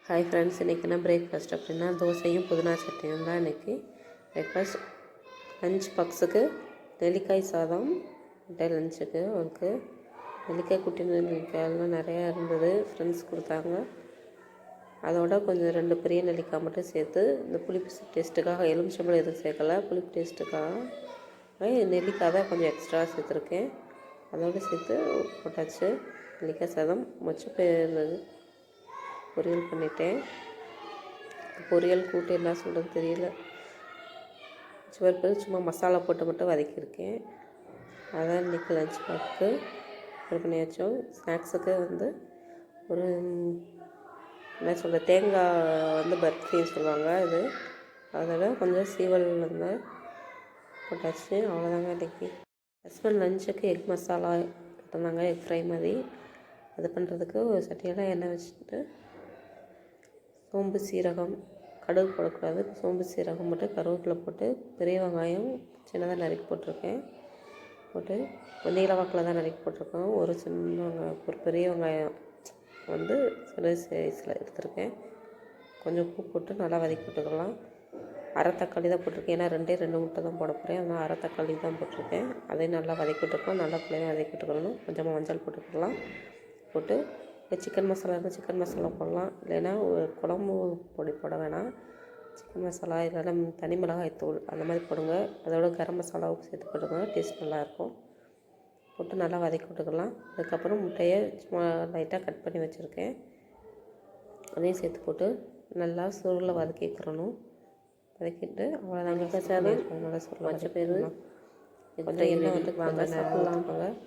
Hi friends, இன்றைக்கி என்ன breakfast அப்படின்னா தோசையும் புதினா சட்னியும் தான் இன்றைக்கி பிரேக்ஃபாஸ்ட். லஞ்ச் பாக்ஸுக்கு நெல்லிக்காய் சாதம், லஞ்சுக்கு அவருக்கு நெல்லிக்காய் குட்டி நெல்லிக்காயெல்லாம் நிறையா இருந்தது, ஃப்ரெண்ட்ஸ் கொடுத்தாங்க. அதோட கொஞ்சம் 2 பெரிய நெல்லிக்காய் மட்டும் சேர்த்து இந்த புளிப்பு டேஸ்ட்டுக்காக, எலுமிச்சம்பழம் எதுவும் சேர்க்கலை, புளிப்பு டேஸ்ட்டுக்காக நெல்லிக்காய் தான் கொஞ்சம் எக்ஸ்ட்ரா சேர்த்துருக்கேன். அதோடு சேர்த்து போட்டாச்சு. நெல்லிக்காய் சாதம் பொரியல் பண்ணிட்டேன். பொரியல் கூட்டு என்ன சொல்கிறது தெரியல. சிவப்பு சும்மா மசாலா போட்டு மட்டும் வதக்கியிருக்கேன். அதான் இன்றைக்கி லஞ்ச் பாக்ஸுக்கு ப்ரிப்பேர் பண்ணி வச்சோம். ஸ்நாக்ஸுக்கு ஒரு என்ன சொல்கிறது, தேங்காய் பர்ஃபின்னு சொல்லுவாங்க இது. அதில் கொஞ்சம் சீவல் போட்டாச்சு. அவ்வளோதாங்க இன்றைக்கி. ஹஸ்பண்ட் லஞ்சுக்கு எக் மசாலா போட்டிருந்தாங்க, எக் ஃப்ரை மாதிரி. அது பண்ணுறதுக்கு ஒரு சட்டியெல்லாம் எண்ணெய் வச்சுட்டு சோம்பு சீரகம், கடுகு போடக்கூடாது, சோம்பு சீரகம் போட்டு கருவேப்பிலை போட்டு பெரிய வெங்காயம் சின்னதாக நறுக்கி போட்டிருக்கேன். போட்டு நீல வாக்கில் தான் நறுக்கி போட்டிருக்கோம். ஒரு பெரிய வெங்காயம் சிறு சைஸில் எடுத்துருக்கேன். கொஞ்சம் உப்பு போட்டு நல்லா வதக்கி போட்டுக்கலாம். அரை தக்காளி தான் போட்டிருக்கேன், ஏன்னா 2 முட்டை தான் போட போகிறேன், அதனால் அரை தக்காளி தான் போட்டிருக்கேன். அதையும் நல்லா வதக்கி விட்டுருக்கோம். நல்லா பிள்ளைங்க வதக்கி விட்டுக்கணும். கொஞ்சமாக மஞ்சள் போட்டுக்கலாம். போட்டு சிக்கன் மசாலா இருந்தால் சிக்கன் மசாலா போடலாம், இல்லைன்னா குழம்பு பொடி போட வேணாம். சிக்கன் மசாலா இல்லைன்னா தனி மிளகாய் தூள் அந்த மாதிரி போடுங்க. அதோட கரம் மசாலாவும் சேர்த்து போட்டுக்கோங்க, டேஸ்ட் நல்லாயிருக்கும். போட்டு நல்லா வதக்கி விட்டுக்கலாம். அதுக்கப்புறம் முட்டையை சும்மா லைட்டாக கட் பண்ணி வச்சுருக்கேன், அதையும் சேர்த்து போட்டு நல்லா சுருளை வதக்கிக்கிறணும். வதக்கிட்டு அவ்வளோதாங்க. சாதம் நல்லா சுருளை வச்சு போயிடலாம். கொஞ்சம் எண்ணெய் வாங்க சாப்பிட்லாம்.